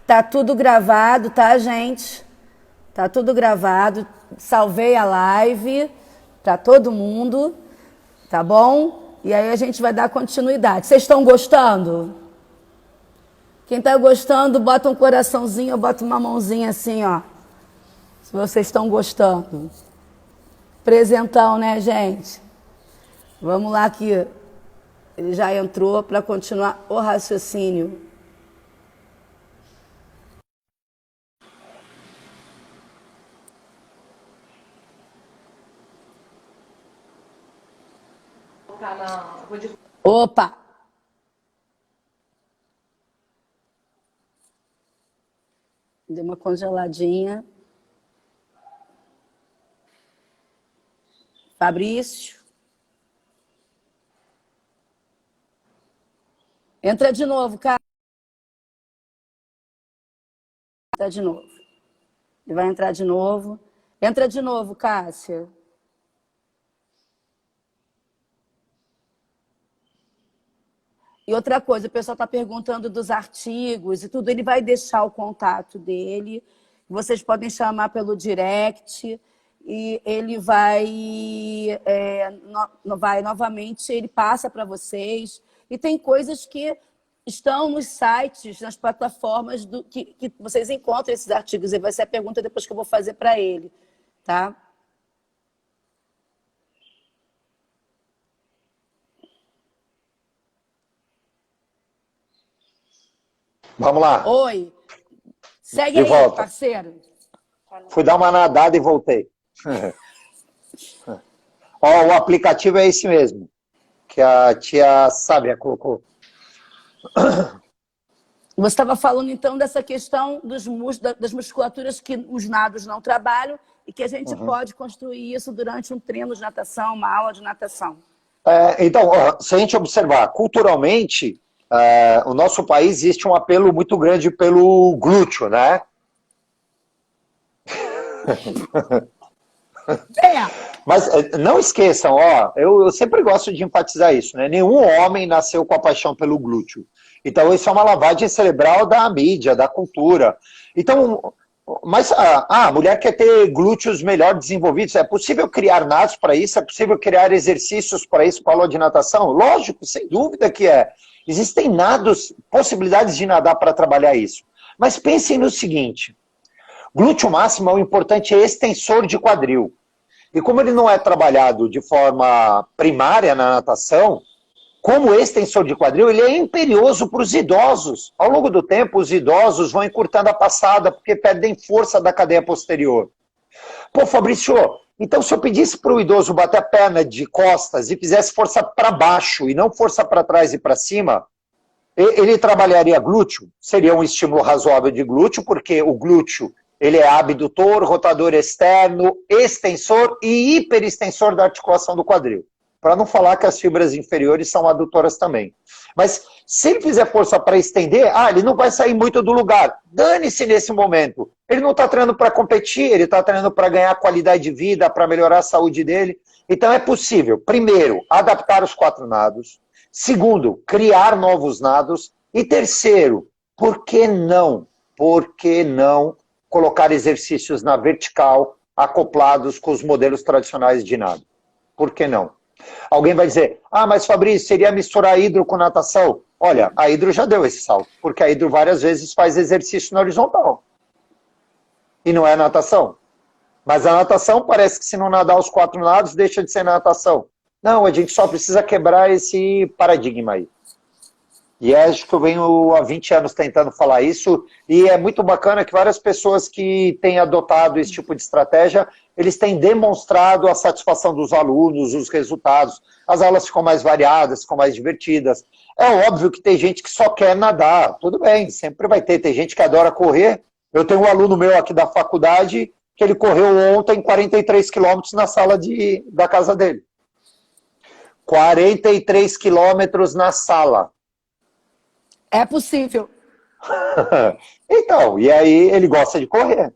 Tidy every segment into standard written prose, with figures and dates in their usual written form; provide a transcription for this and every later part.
Tá tudo gravado, tá, gente? Tá tudo gravado. Salvei a live para todo mundo, tá bom? E aí a gente vai dar continuidade. Vocês estão gostando? Quem tá gostando, bota um coraçãozinho, bota uma mãozinha assim, ó. Se vocês estão gostando. Presentão, né, gente? Vamos lá que ele já entrou para continuar o raciocínio. Opa! Deu uma congeladinha. Fabrício. Entra de novo, cara. Entra de novo. Ele vai entrar de novo. Entra de novo, Cássia. E outra coisa, o pessoal está perguntando dos artigos e tudo. Ele vai deixar o contato dele. Vocês podem chamar pelo direct. E ele vai novamente, ele passa para vocês. E tem coisas que estão nos sites, nas plataformas que vocês encontram esses artigos. E vai ser a pergunta depois que eu vou fazer para ele, tá? Vamos lá. Oi. Segue De aí, volta. parceiro. Fui dar uma nadada e voltei. Ó, o aplicativo é esse mesmo, que a tia Sábia colocou. Você estava falando, então, dessa questão das musculaturas que os nados não trabalham e que a gente pode construir isso durante um treino de natação, uma aula de natação. Então, se a gente observar, culturalmente, o nosso país existe um apelo muito grande pelo glúteo, né? Mas não esqueçam, ó, eu sempre gosto de enfatizar isso, né? Nenhum homem nasceu com a paixão pelo glúteo. Então, isso é uma lavagem cerebral da mídia, da cultura. Então, mas a mulher quer ter glúteos melhor desenvolvidos. É possível criar nados para isso? É possível criar exercícios para isso com aula de natação? Lógico, sem dúvida que é. Existem nados, possibilidades de nadar para trabalhar isso. Mas pensem no seguinte, glúteo máximo, o importante é extensor de quadril. E como ele não é trabalhado de forma primária na natação, como extensor de quadril, ele é imperioso para os idosos. Ao longo do tempo, os idosos vão encurtando a passada, porque perdem força da cadeia posterior. Pô, Fabrício, então se eu pedisse para o idoso bater a perna de costas e fizesse força para baixo e não força para trás e para cima, ele trabalharia glúteo? Seria um estímulo razoável de glúteo, porque o glúteo ele é abdutor, rotador externo, extensor e hiperextensor da articulação do quadril. Para não falar que as fibras inferiores são adutoras também. Mas se ele fizer força para estender, ele não vai sair muito do lugar. Dane-se nesse momento. Ele não está treinando para competir, ele está treinando para ganhar qualidade de vida, para melhorar a saúde dele. Então é possível, primeiro, adaptar os 4 nados. Segundo, criar novos nados. E terceiro, por que não? Por que não colocar exercícios na vertical acoplados com os modelos tradicionais de nado? Por que não? Alguém vai dizer, mas Fabrício, seria misturar hidro com natação? Olha, a hidro já deu esse salto, porque a hidro várias vezes faz exercício na horizontal. E não é natação. Mas a natação parece que se não nadar os 4 nados, deixa de ser natação. Não, a gente só precisa quebrar esse paradigma aí. E acho que eu venho há 20 anos tentando falar isso, e é muito bacana que várias pessoas que têm adotado esse tipo de estratégia, eles têm demonstrado a satisfação dos alunos, os resultados. As aulas ficam mais variadas, ficam mais divertidas. É óbvio que tem gente que só quer nadar, tudo bem, sempre vai ter. Tem gente que adora correr. Eu tenho um aluno meu aqui da faculdade que ele correu ontem 43 quilômetros na sala da casa dele. 43 quilômetros na sala. É possível. Então, e aí ele gosta de correr.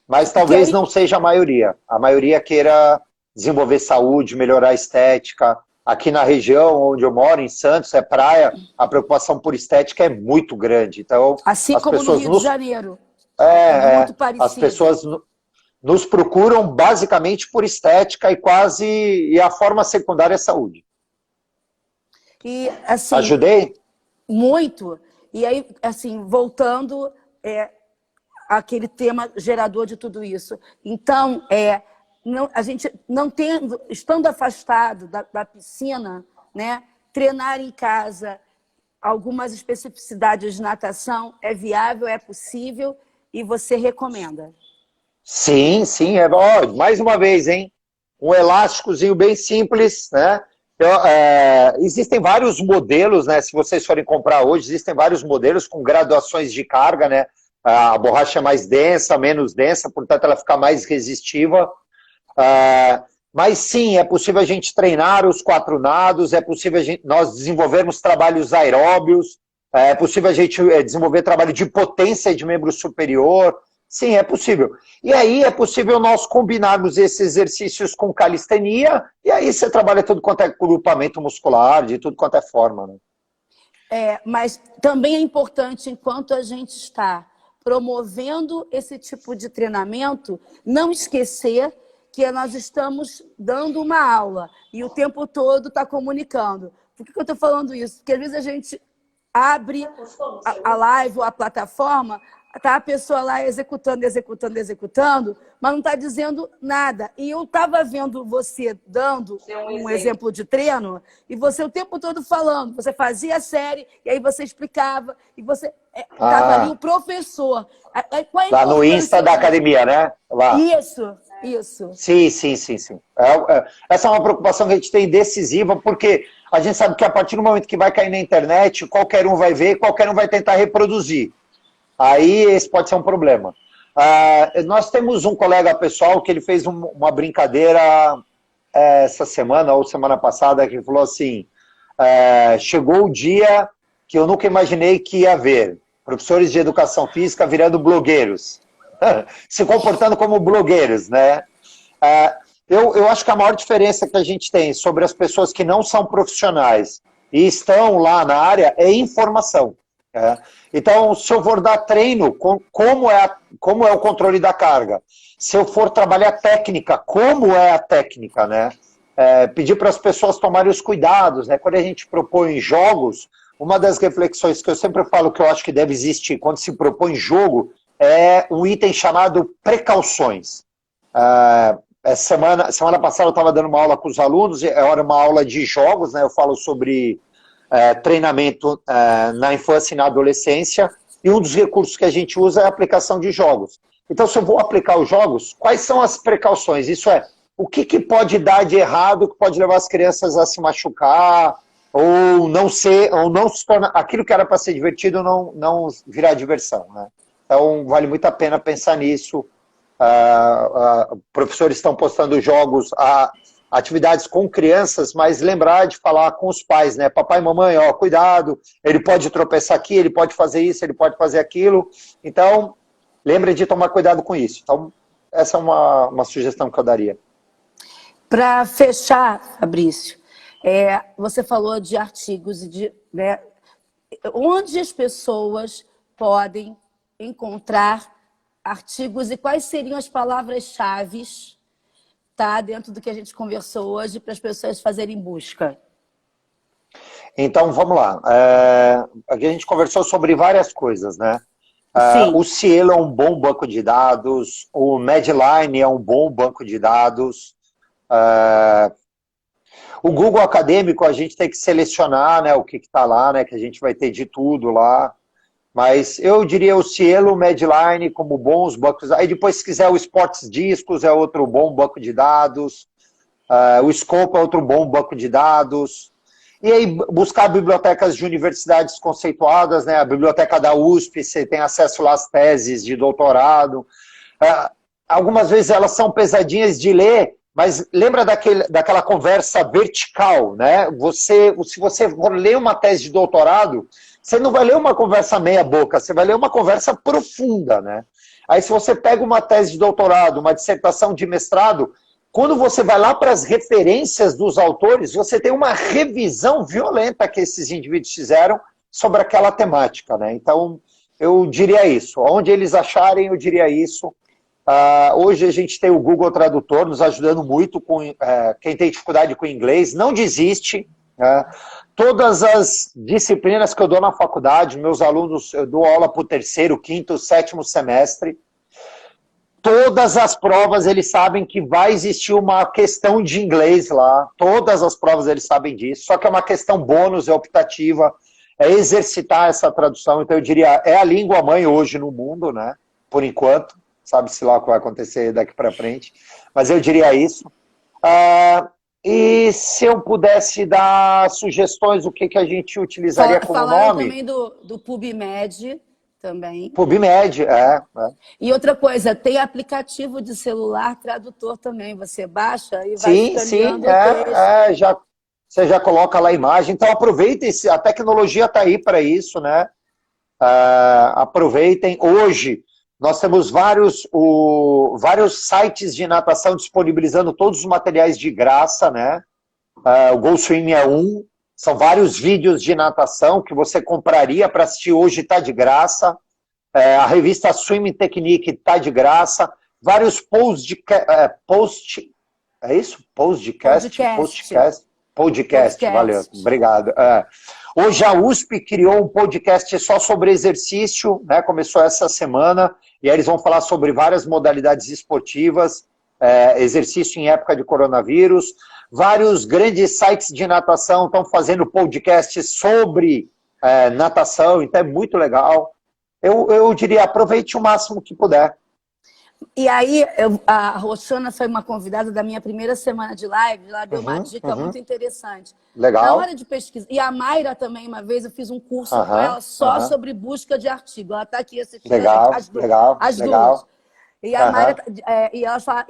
Mas talvez não seja a maioria. A maioria queira desenvolver saúde, melhorar a estética, aqui na região onde eu moro, em Santos, é praia, a preocupação por estética é muito grande. Então, Assim as como no pessoas Rio de Janeiro. é, Muito as parecido. pessoas nos procuram basicamente por estética e a forma secundária é saúde. E, assim, Ajudei? muito. E aí, assim, voltando àquele tema gerador de tudo isso. Então, a gente não tendo, estando afastado da piscina, né, treinar em casa, algumas especificidades de natação, é viável, é possível e você recomenda? Sim, sim. Ó, mais uma vez, hein? Um elásticozinho bem simples, né? Existem vários modelos, né? Se vocês forem comprar hoje, existem vários modelos com graduações de carga, né? A borracha é mais densa, menos densa, portanto ela fica mais resistiva. Mas sim, é possível a gente treinar os 4 nados, é possível nós desenvolvermos trabalhos aeróbios, é possível a gente desenvolver trabalho de potência de membro superior. Sim, é possível. E aí é possível nós combinarmos esses exercícios com calistenia, e aí você trabalha tudo quanto é grupamento muscular, de tudo quanto é forma, né? Mas também é importante, enquanto a gente está promovendo esse tipo de treinamento, não esquecer que nós estamos dando uma aula e o tempo todo está comunicando. Por que eu estou falando isso? Porque às vezes a gente abre a live ou a plataforma, tá a pessoa lá executando, mas não está dizendo nada. E eu estava vendo você dando um exemplo de treino e você o tempo todo falando. Você fazia a série e aí você explicava e você estava ali o professor. Qual a Lá no Insta importância da disso? academia, né? Lá. Isso. Sim, sim, sim, sim. Essa é uma preocupação que a gente tem decisiva, porque a gente sabe que a partir do momento que vai cair na internet, qualquer um vai ver, qualquer um vai tentar reproduzir. Aí esse pode ser um problema. Nós temos um colega pessoal que ele fez uma brincadeira essa semana ou semana passada, que falou assim, chegou o dia que eu nunca imaginei que ia haver professores de educação física virando blogueiros, se comportando como blogueiros, né? Eu acho que a maior diferença que a gente tem sobre as pessoas que não são profissionais e estão lá na área é informação. Então, se eu for dar treino, como é o controle da carga? Se eu for trabalhar técnica, como é a técnica, né? Pedir para as pessoas tomarem os cuidados, né? Quando a gente propõe jogos, uma das reflexões que eu sempre falo que eu acho que deve existir quando se propõe jogo é um item chamado precauções. Semana passada eu estava dando uma aula com os alunos, era uma aula de jogos, né? Eu falo sobre treinamento na infância e na adolescência, e um dos recursos que a gente usa é a aplicação de jogos. Então, se eu vou aplicar os jogos, quais são as precauções? Isso o que pode dar de errado, que pode levar as crianças a se machucar, ou não se tornar, aquilo que era para ser divertido não virar diversão, né? Então, vale muito a pena pensar nisso. Professores estão postando jogos, atividades com crianças, mas lembrar de falar com os pais, né? Papai e mamãe, ó, cuidado, ele pode tropeçar aqui, ele pode fazer isso, ele pode fazer aquilo. Então, lembre de tomar cuidado com isso. Então, essa é uma sugestão que eu daria. Para fechar, Fabrício, você falou de artigos e né, onde as pessoas podem encontrar artigos e quais seriam as palavras-chave, tá, dentro do que a gente conversou hoje para as pessoas fazerem busca? Então, vamos lá. Aqui a gente conversou sobre várias coisas, né? O Cielo é um bom banco de dados, o Medline é um bom banco de dados. O Google Acadêmico a gente tem que selecionar, né, o que está lá, né, que a gente vai ter de tudo lá. Mas eu diria o Cielo, o Medline como bons bancos. Aí depois, se quiser, o Sports Discos é outro bom banco de dados. O Scope é outro bom banco de dados. E aí buscar bibliotecas de universidades conceituadas, né? A biblioteca da USP, você tem acesso lá às teses de doutorado. Algumas vezes elas são pesadinhas de ler, mas lembra daquela conversa vertical, né? Se você for ler uma tese de doutorado, você não vai ler uma conversa meia boca, você vai ler uma conversa profunda, né? Aí se você pega uma tese de doutorado, uma dissertação de mestrado, Quando você vai lá para as referências dos autores, você tem uma revisão violenta que esses indivíduos fizeram sobre aquela temática, né? Então, eu diria isso. Onde eles acharem, eu diria isso. Hoje a gente tem o Google Tradutor nos ajudando muito com quem tem dificuldade com inglês. Não desiste. Todas as disciplinas que eu dou na faculdade, meus alunos, eu dou aula para o 3º, 5º, 7º semestre. Todas as provas eles sabem que vai existir uma questão de inglês lá. Todas as provas eles sabem disso. Só que é uma questão bônus, é optativa. É exercitar essa tradução. Então eu diria, é a língua mãe hoje no mundo, né? Por enquanto. Sabe-se lá o que vai acontecer daqui para frente. Mas eu diria isso. E se eu pudesse dar sugestões, o que a gente utilizaria como Falaram nome? também do PubMed, também. PubMed, E outra coisa, tem aplicativo de celular tradutor também. Você baixa e vai Sim, escaneando o texto. você já coloca lá a imagem. Então aproveitem, a tecnologia está aí para isso, né? Aproveitem. Hoje, nós temos vários sites de natação disponibilizando todos os materiais de graça, né? O GoSwim é um. São vários vídeos de natação que você compraria para assistir hoje, está de graça. A revista Swimming Technique está de graça. Vários é isso? Podcast, valeu, obrigado. Hoje a USP criou um podcast só sobre exercício, né? Começou essa semana, e aí eles vão falar sobre várias modalidades esportivas, exercício em época de coronavírus. Vários grandes sites de natação estão fazendo podcasts sobre natação, então é muito legal. Eu diria, aproveite o máximo que puder. E aí, a Roxana foi uma convidada da minha primeira semana de live, ela deu uma dica muito interessante. Legal. Na hora de pesquisa, e a Mayra também, uma vez, eu fiz um curso com ela só sobre busca de artigo. Ela está aqui assistindo as duas. E a Mayra, e ela fala,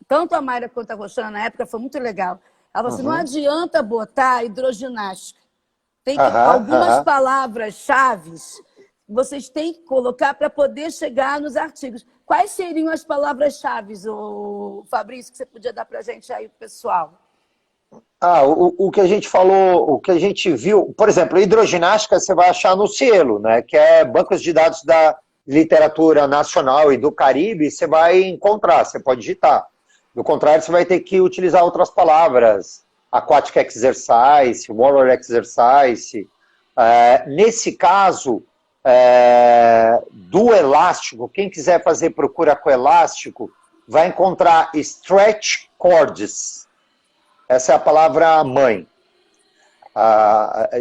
tanto a Mayra quanto a Roxana, na época, foi muito legal. Ela falou assim, não adianta botar hidroginástica. Tem que, algumas palavras-chave vocês têm que colocar para poder chegar nos artigos. Quais seriam as palavras-chave, Fabrício, que você podia dar para a gente aí, pessoal? O que a gente falou, o que a gente viu, por exemplo, hidroginástica você vai achar no Cielo, né, que é bancos de dados da literatura nacional e do Caribe, você vai encontrar, você pode digitar. Do contrário, você vai ter que utilizar outras palavras, aquatic exercise, water exercise. Nesse caso, do elástico, quem quiser fazer procura com elástico, vai encontrar stretch cords. Essa é a palavra mãe.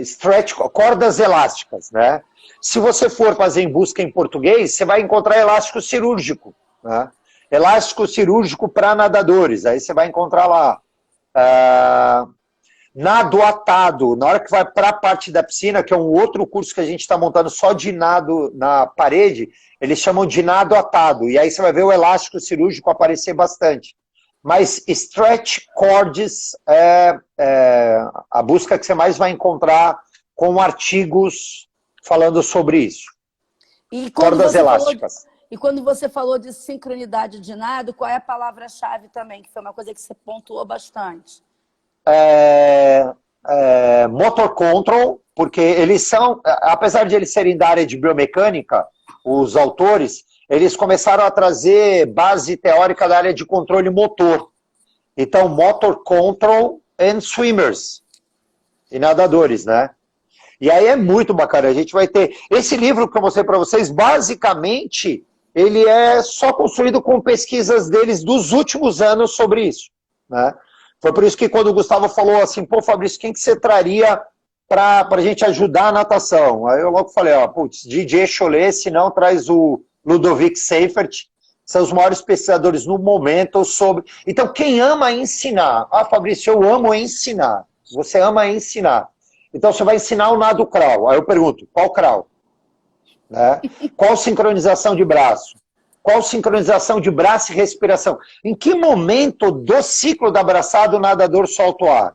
Stretch, cordas elásticas, né? Se você for fazer em busca em português, você vai encontrar elástico cirúrgico, né? Elástico cirúrgico para nadadores, aí você vai encontrar lá. Nado atado, na hora que vai para a parte da piscina, que é um outro curso que a gente está montando só de nado na parede, eles chamam de nado atado, e aí você vai ver o elástico cirúrgico aparecer bastante. Mas stretch cords é a busca que você mais vai encontrar com artigos falando sobre isso. Cordas elásticas. E quando você falou de sincronidade de nado, qual é a palavra-chave também, que foi uma coisa que você pontuou bastante? Motor control, porque eles são, apesar de eles serem da área de biomecânica, os autores, eles começaram a trazer base teórica da área de controle motor. Então, motor control and swimmers, e nadadores, né? E aí é muito bacana, a gente vai ter... Esse livro que eu mostrei para vocês, basicamente, ele é só construído com pesquisas deles dos últimos anos sobre isso, né? Foi por isso que quando o Gustavo falou assim, pô, Fabrício, quem que você traria para a gente ajudar a natação? Aí eu logo falei, putz, DJ Chollet, se não traz o Ludovic Seifert, são os maiores pesquisadores no momento sobre... Então, quem ama ensinar? Fabrício, eu amo ensinar. Você ama ensinar. Então, você vai ensinar o nado crawl. Aí eu pergunto, qual crawl? Né? Qual sincronização de braço? Qual sincronização de braço e respiração? Em que momento do ciclo da abraçada o nadador solta o ar?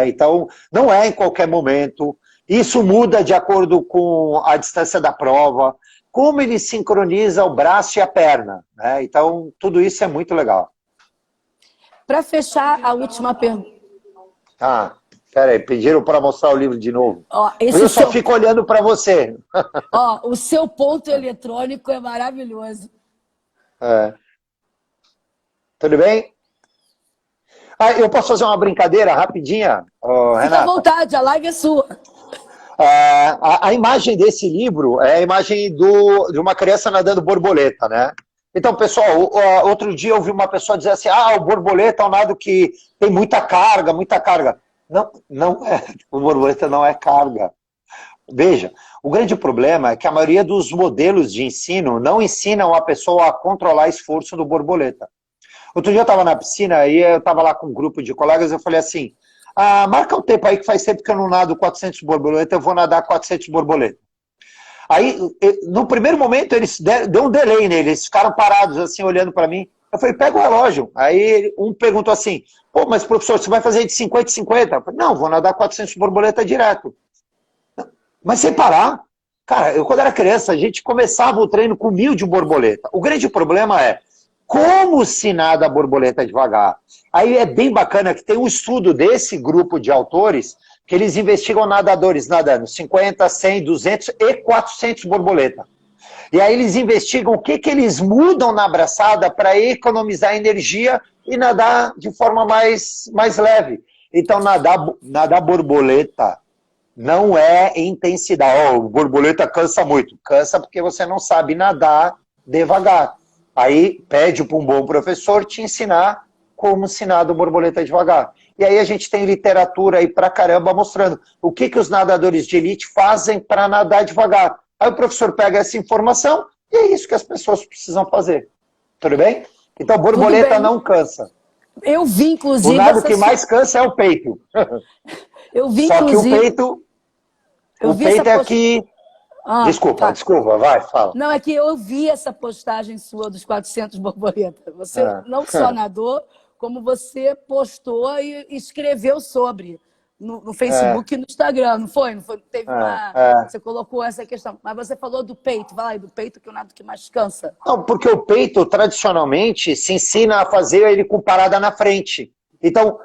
Então, não é em qualquer momento. Isso muda de acordo com a distância da prova. Como ele sincroniza o braço e a perna. Então, tudo isso é muito legal. Para fechar, a última pergunta. Ah, peraí, pediram para mostrar o livro de novo. Ó, Eu só fico olhando para você. Ó, o seu ponto eletrônico é maravilhoso. É. Tudo bem? Ah, eu posso fazer uma brincadeira rapidinha, Fica à Renata? vontade, a live é sua. A imagem desse livro é a imagem de uma criança nadando borboleta, né? Então, pessoal, outro dia eu ouvi uma pessoa dizer assim, o borboleta é um nado que tem muita carga, muita carga. Não, não é. O borboleta não é carga. Veja, o grande problema é que a maioria dos modelos de ensino não ensinam a pessoa a controlar esforço do borboleta. Outro dia eu estava na piscina e eu estava lá com um grupo de colegas e eu falei assim, marca um tempo aí que faz tempo que eu não nado 400 borboleta, eu vou nadar 400 borboleta. Aí, no primeiro momento, eles deu um delay neles, eles ficaram parados assim, olhando para mim. Eu falei, pega o relógio. Aí um perguntou assim, pô, mas professor, você vai fazer de 50 em 50? Eu falei, não, vou nadar 400 borboleta direto. Mas sem parar. Cara, eu quando era criança, a gente começava o treino com 1000 de borboleta. O grande problema é como se nada a borboleta devagar. Aí é bem bacana que tem um estudo desse grupo de autores que eles investigam nadadores nadando 50, 100, 200 e 400 borboleta. E aí eles investigam o que eles mudam na braçada para economizar energia e nadar de forma mais leve. Então, nadar borboleta não é intensidade. Borboleta cansa muito. Cansa porque você não sabe nadar devagar. Aí pede para um bom professor te ensinar como se nada o borboleta devagar. E aí a gente tem literatura aí pra caramba mostrando o que os nadadores de elite fazem para nadar devagar. Aí o professor pega essa informação e é isso que as pessoas precisam fazer. Tudo bem? Então borboleta não cansa. Eu vi, inclusive... O nado que mais cansa é o peito. Eu vi, só inclusive... que o peito é que... Desculpa, vai, fala. Não, é que eu vi essa postagem sua dos 400 borboletas. Você não só nadou, como você postou e escreveu sobre no Facebook e no Instagram, não foi? Não foi? Teve Você colocou essa questão. Mas você falou do peito, vai lá, do peito que é o nado que mais cansa. Não, porque o peito, tradicionalmente, se ensina a fazer ele com parada na frente. Então,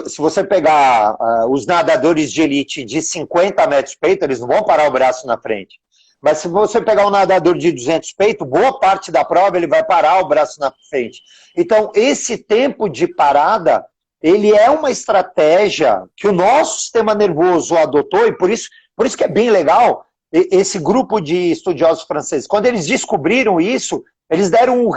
se você pegar os nadadores de elite de 50 metros peito, eles não vão parar o braço na frente. Mas se você pegar um nadador de 200 peito, boa parte da prova ele vai parar o braço na frente. Então, esse tempo de parada, ele é uma estratégia que o nosso sistema nervoso adotou, e por isso que é bem legal esse grupo de estudiosos franceses. Quando eles descobriram isso, eles deram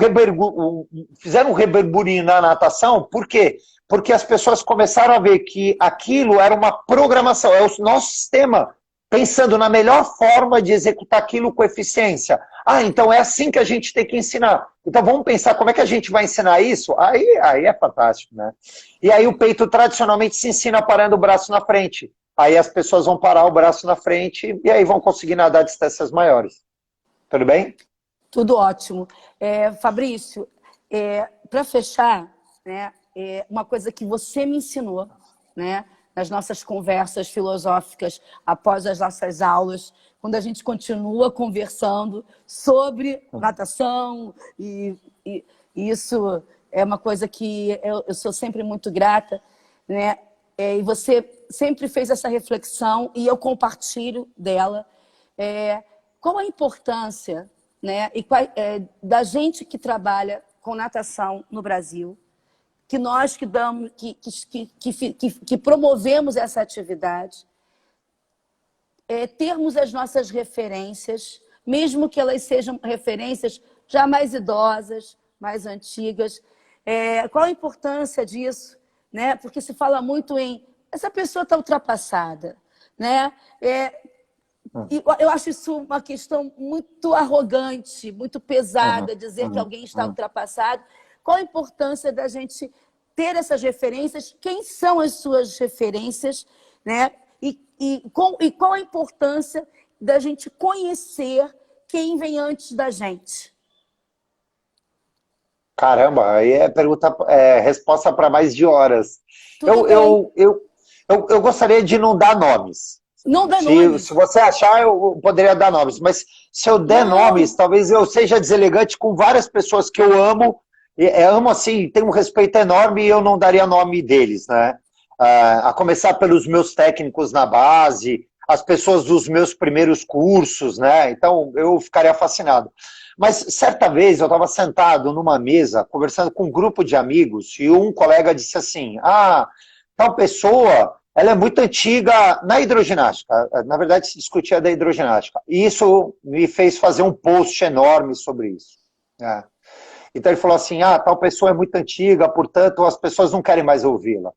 fizeram um reburburinho na natação. Por quê? Porque as pessoas começaram a ver que aquilo era uma programação, é o nosso sistema pensando na melhor forma de executar aquilo com eficiência. Então é assim que a gente tem que ensinar. Então vamos pensar como é que a gente vai ensinar isso? Aí é fantástico, né? E aí o peito tradicionalmente se ensina parando o braço na frente. Aí as pessoas vão parar o braço na frente e aí vão conseguir nadar distâncias maiores. Tudo bem? Tudo ótimo. Fabrício, para fechar, né, uma coisa que você me ensinou, né, nas nossas conversas filosóficas após as nossas aulas, quando a gente continua conversando sobre natação, e isso é uma coisa que eu sou sempre muito grata, né? E você sempre fez essa reflexão e eu compartilho dela. Qual a importância, né, da gente que trabalha com natação no Brasil, que nós que promovemos essa atividade, termos as nossas referências, mesmo que elas sejam referências já mais idosas, mais antigas. Qual a importância disso? Né? Porque se fala muito em essa pessoa está ultrapassada. Né? Eu acho isso uma questão muito arrogante, muito pesada, dizer que alguém está ultrapassado. Qual a importância da gente ter essas referências? Quem são as suas referências? Né? E qual a importância da gente conhecer quem vem antes da gente? Caramba, aí resposta para mais de horas. Eu gostaria de não dar nomes. Não dá nomes. Se você achar, eu poderia dar nomes. Mas se eu der nomes, talvez eu seja deselegante com várias pessoas que eu amo amo assim, tenho um respeito enorme e eu não daria nome deles, né? A começar pelos meus técnicos na base, as pessoas dos meus primeiros cursos, né? Então eu ficaria fascinado. Mas certa vez eu estava sentado numa mesa conversando com um grupo de amigos e um colega disse assim: tal pessoa, ela é muito antiga na hidroginástica. Na verdade, se discutia da hidroginástica. E isso me fez fazer um post enorme sobre isso, né? Então ele falou assim: tal pessoa é muito antiga, portanto as pessoas não querem mais ouvi-la.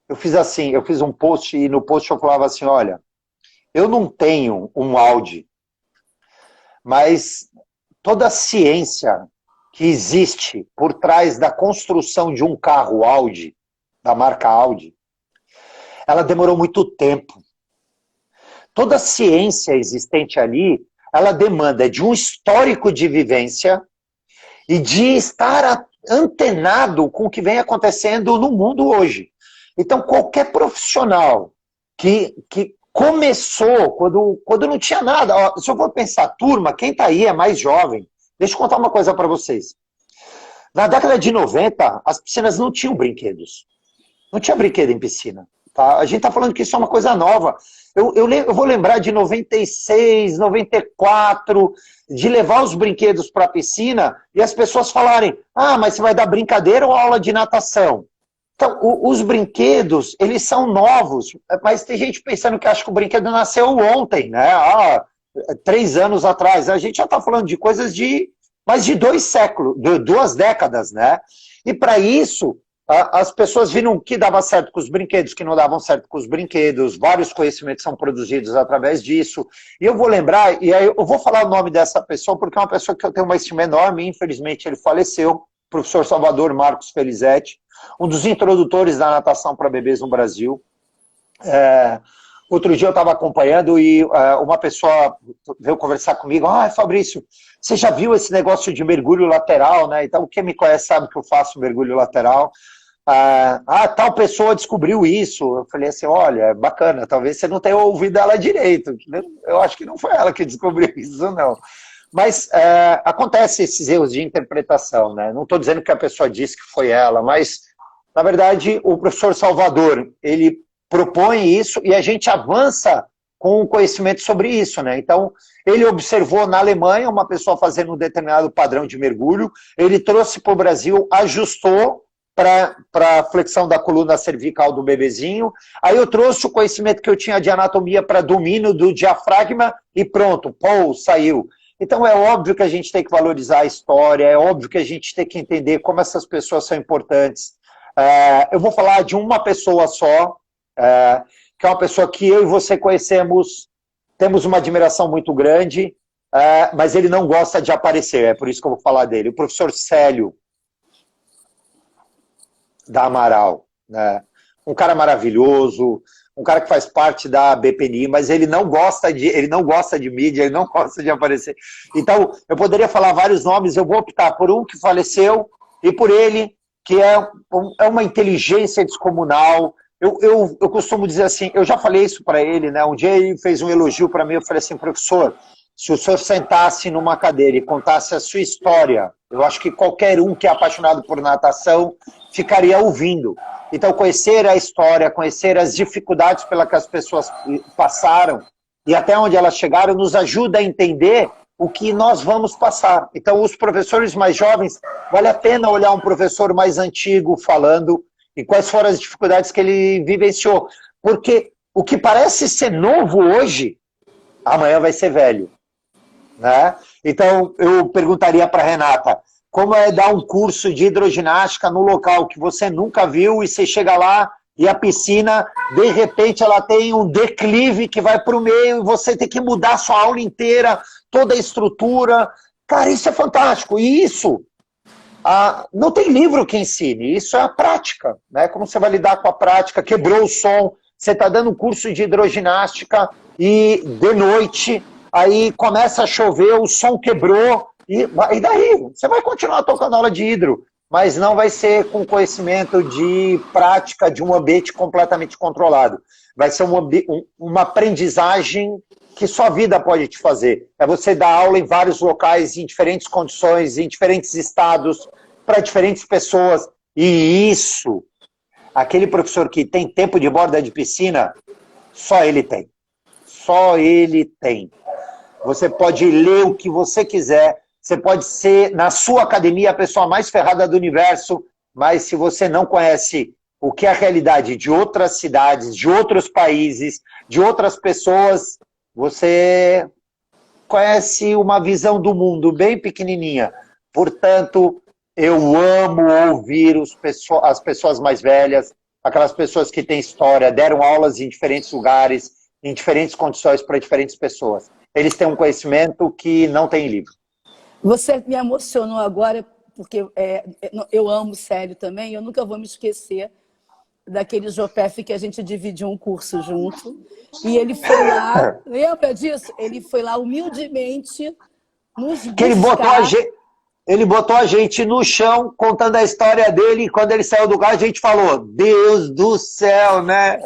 Eu fiz um post e no post eu falava assim: olha, eu não tenho um Audi, mas toda a ciência que existe por trás da construção de um carro Audi, da marca Audi, ela demorou muito tempo. Toda a ciência existente ali, ela demanda de um histórico de vivência e de estar antenado com o que vem acontecendo no mundo hoje. Então, qualquer profissional que começou quando não tinha nada, se eu for pensar, turma, quem está aí é mais jovem, deixa eu contar uma coisa para vocês. Na década de 90, as piscinas não tinham brinquedos. Não tinha brinquedo em piscina. Tá? A gente está falando que isso é uma coisa nova. Eu vou lembrar de 96, 94, de levar os brinquedos para a piscina e as pessoas falarem: mas você vai dar brincadeira ou aula de natação? Então, os brinquedos, eles são novos, mas tem gente pensando que acha que o brinquedo nasceu ontem, né? 3 anos atrás. A gente já está falando de coisas de mais de 2 séculos, 2 décadas, né? E para isso, as pessoas viram que dava certo com os brinquedos, que não davam certo com os brinquedos, vários conhecimentos são produzidos através disso. E eu vou lembrar, e aí eu vou falar o nome dessa pessoa, porque é uma pessoa que eu tenho uma estima enorme, infelizmente ele faleceu, o professor Salvador Marcos Felizetti, um dos introdutores da natação para bebês no Brasil. Outro dia eu estava acompanhando e uma pessoa veio conversar comigo: Fabrício, você já viu esse negócio de mergulho lateral, né? Então, quem me conhece sabe que eu faço mergulho lateral. Tal pessoa descobriu isso. Eu falei assim: olha, bacana, talvez você não tenha ouvido ela direito. Eu acho que não foi ela que descobriu isso, não. Mas acontece esses erros de interpretação, né? Não estou dizendo que a pessoa disse que foi ela, mas, na verdade, o professor Salvador, ele propõe isso e a gente avança com o conhecimento sobre isso, né? Então, ele observou na Alemanha uma pessoa fazendo um determinado padrão de mergulho, ele trouxe para o Brasil, ajustou para a flexão da coluna cervical do bebezinho, aí eu trouxe o conhecimento que eu tinha de anatomia para domínio do diafragma e pronto, saiu. Então é óbvio que a gente tem que valorizar a história, é óbvio que a gente tem que entender como essas pessoas são importantes. Eu vou falar de uma pessoa só, que é uma pessoa que eu e você conhecemos, temos uma admiração muito grande, mas ele não gosta de aparecer, é por isso que eu vou falar dele. O professor Célio da Amaral, né? Um cara maravilhoso, um cara que faz parte da BPNI, mas ele não gosta de mídia, ele não gosta de aparecer. Então, eu poderia falar vários nomes, eu vou optar por um que faleceu e por ele, que é uma inteligência descomunal. Eu costumo dizer assim, eu já falei isso para ele, né? Um dia ele fez um elogio para mim, eu falei assim: professor, se o senhor sentasse numa cadeira e contasse a sua história, eu acho que qualquer um que é apaixonado por natação ficaria ouvindo. Então, conhecer a história, conhecer as dificuldades pelas que as pessoas passaram e até onde elas chegaram, nos ajuda a entender o que nós vamos passar. Então, os professores mais jovens, vale a pena olhar um professor mais antigo falando e quais foram as dificuldades que ele vivenciou. Porque o que parece ser novo hoje, amanhã vai ser velho, né? Então, eu perguntaria para a Renata: como é dar um curso de hidroginástica no local que você nunca viu e você chega lá e a piscina, de repente, ela tem um declive que vai para o meio e você tem que mudar a sua aula inteira, toda a estrutura. Cara, isso é fantástico. E isso, não tem livro que ensine, isso é a prática, né? Como você vai lidar com a prática, quebrou o som, você está dando um curso de hidroginástica e de noite, aí começa a chover, o som quebrou, e daí? Você vai continuar tocando aula de hidro, mas não vai ser com conhecimento de prática de um ambiente completamente controlado. vai ser uma aprendizagem que só a vida pode te fazer. É você dar aula em vários locais, em diferentes condições, em diferentes estados, para diferentes pessoas. E isso, aquele professor que tem tempo de borda de piscina, só ele tem. Só ele tem. Você pode ler o que você quiser, você pode ser, na sua academia, a pessoa mais ferrada do universo, mas se você não conhece o que é a realidade de outras cidades, de outros países, de outras pessoas, você conhece uma visão do mundo bem pequenininha. Portanto, eu amo ouvir as pessoas mais velhas, aquelas pessoas que têm história, deram aulas em diferentes lugares, em diferentes condições para diferentes pessoas. Eles têm um conhecimento que não tem livro. Você me emocionou agora, porque eu amo Célio também, eu nunca vou me esquecer daquele Jopef que a gente dividiu um curso junto. E ele foi lá, lembra disso? Ele foi lá humildemente nos buscar. Que ele botou a gente no chão, contando a história dele, e quando ele saiu do carro, a gente falou, Deus do céu, né?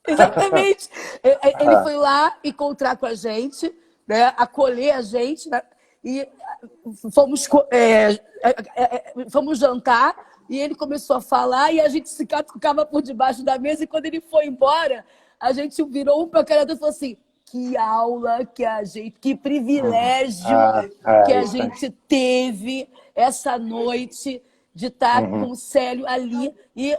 Exatamente. Ele foi lá encontrar com a gente, né, acolher a gente, né, e fomos jantar, e ele começou a falar, e a gente se catucava por debaixo da mesa, e quando ele foi embora, a gente virou um para a cara e falou assim, que aula que privilégio que a gente teve essa noite de estar com o Célio ali, e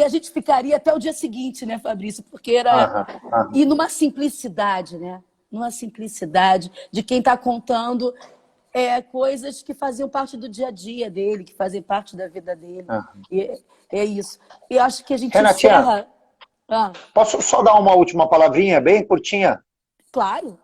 a gente ficaria até o dia seguinte, né, Fabrício? Porque era... E numa simplicidade, né? Numa simplicidade de quem está contando coisas que faziam parte do dia a dia dele, que fazem parte da vida dele. E é isso. E acho que a gente encerra... Posso só dar uma última palavrinha, bem curtinha? Claro.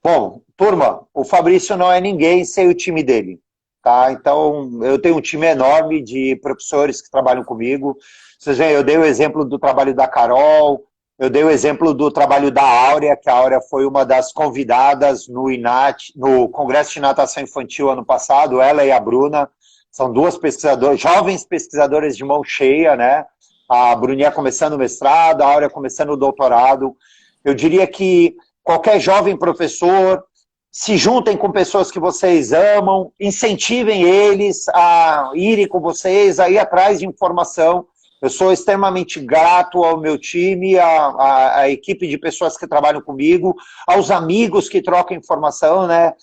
Bom, turma, o Fabrício não é ninguém sem o time dele. Tá? Então, eu tenho um time enorme de professores que trabalham comigo. Vocês veem, eu dei o exemplo do trabalho da Carol, eu dei o exemplo do trabalho da Áurea, que a Áurea foi uma das convidadas no Congresso de Natação Infantil ano passado, ela e a Bruna, são duas pesquisadoras, jovens pesquisadoras de mão cheia, né? A Bruninha começando o mestrado, a Áurea começando o doutorado. Eu diria que qualquer jovem professor, se juntem com pessoas que vocês amam, incentivem eles a irem com vocês, a ir atrás de informação. Eu sou extremamente grato ao meu time, à equipe de pessoas que trabalham comigo, aos amigos que trocam informação, né?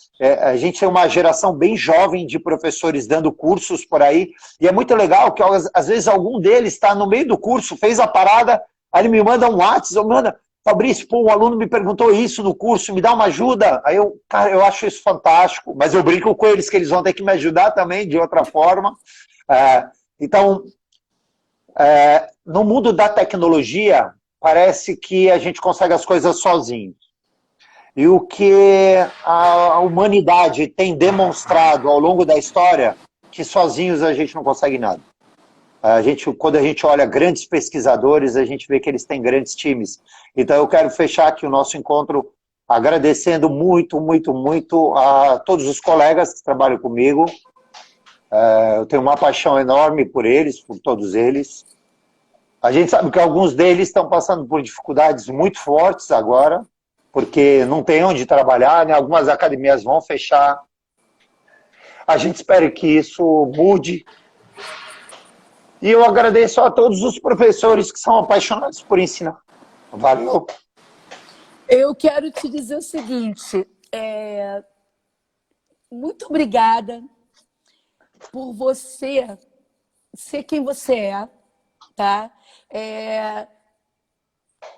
A gente tem uma geração bem jovem de professores dando cursos por aí, e é muito legal que às vezes algum deles está no meio do curso, fez a parada, aí ele me manda um WhatsApp, manda... Fabrício, pô, um aluno me perguntou isso no curso, me dá uma ajuda? Aí cara, eu acho isso fantástico, mas eu brinco com eles que eles vão ter que me ajudar também, de outra forma. Então, no mundo da tecnologia, parece que a gente consegue as coisas sozinho. E o que a humanidade tem demonstrado ao longo da história, que sozinhos a gente não consegue nada. Quando a gente olha grandes pesquisadores, a gente vê que eles têm grandes times. Então eu quero fechar aqui o nosso encontro agradecendo muito, muito, muito a todos os colegas que trabalham comigo. Eu tenho uma paixão enorme por eles, por todos eles. A gente sabe que alguns deles estão passando por dificuldades muito fortes agora, porque não tem onde trabalhar, né? Algumas academias vão fechar. A gente espera que isso mude. E eu agradeço a todos os professores que são apaixonados por ensinar. Valeu. Eu quero te dizer o seguinte, muito obrigada por você ser quem você é, tá?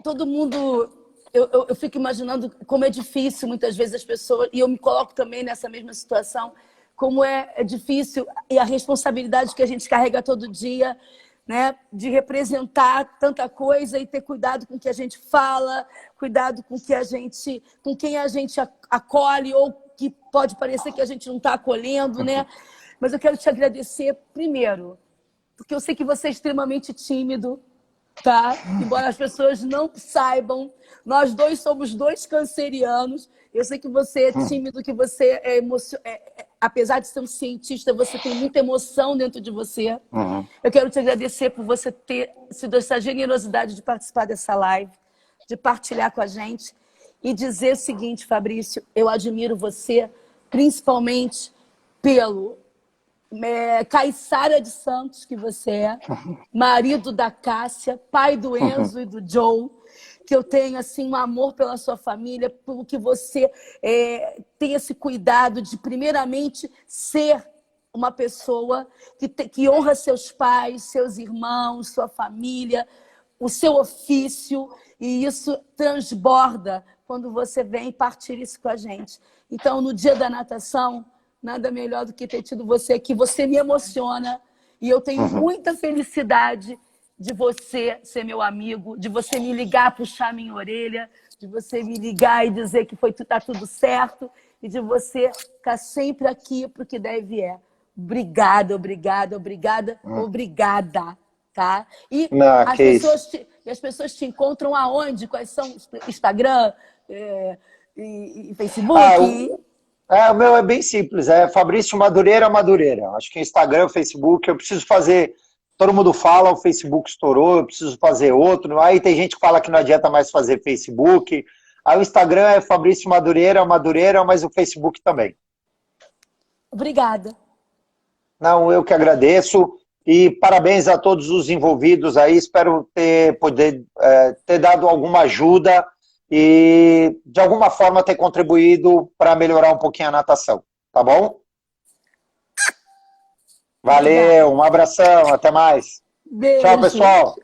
Todo mundo... Eu fico imaginando como é difícil muitas vezes as pessoas, e eu me coloco também nessa mesma situação, como é difícil e a responsabilidade que a gente carrega todo dia, né, de representar tanta coisa e ter cuidado com o que a gente fala, cuidado com quem a gente acolhe ou que pode parecer que a gente não está acolhendo, né? Mas eu quero te agradecer primeiro, porque eu sei que você é extremamente tímido, tá? Embora as pessoas não saibam, nós dois somos dois cancerianos. Eu sei que você é tímido, que você apesar de ser um cientista, você tem muita emoção dentro de você. Uhum. Eu quero te agradecer por você ter sido essa generosidade de participar dessa live, de partilhar com a gente e dizer o seguinte, Fabrício, eu admiro você principalmente pelo Caiçara de Santos, que você é, marido da Cássia, pai do Enzo e do Joe, que eu tenho assim um amor pela sua família, pelo que você tem esse cuidado de, primeiramente, ser uma pessoa que honra seus pais, seus irmãos, sua família, o seu ofício, e isso transborda quando você vem e partilha isso com a gente. Então, no dia da natação, nada melhor do que ter tido você aqui. Você me emociona e eu tenho muita felicidade de você ser meu amigo, de você me ligar, puxar minha orelha, de você me ligar e dizer que tá tudo certo e de você estar sempre aqui para o que deve é. Obrigada, obrigada, obrigada, obrigada, tá? E as pessoas te encontram aonde? Quais são? Instagram, e Facebook? O meu é bem simples, é Fabrício Madureira Madureira. Acho que Instagram, Facebook, eu preciso fazer. Todo mundo fala, o Facebook estourou, eu preciso fazer outro. Aí tem gente que fala que não adianta mais fazer Facebook. Aí o Instagram é Fabrício Madureira, mas o Facebook também. Obrigada. Não, eu que agradeço. E parabéns a todos os envolvidos aí. Espero poder ter dado alguma ajuda e, de alguma forma, ter contribuído para melhorar um pouquinho a natação. Tá bom? Valeu, um abração, até mais. Beijo. Tchau, pessoal.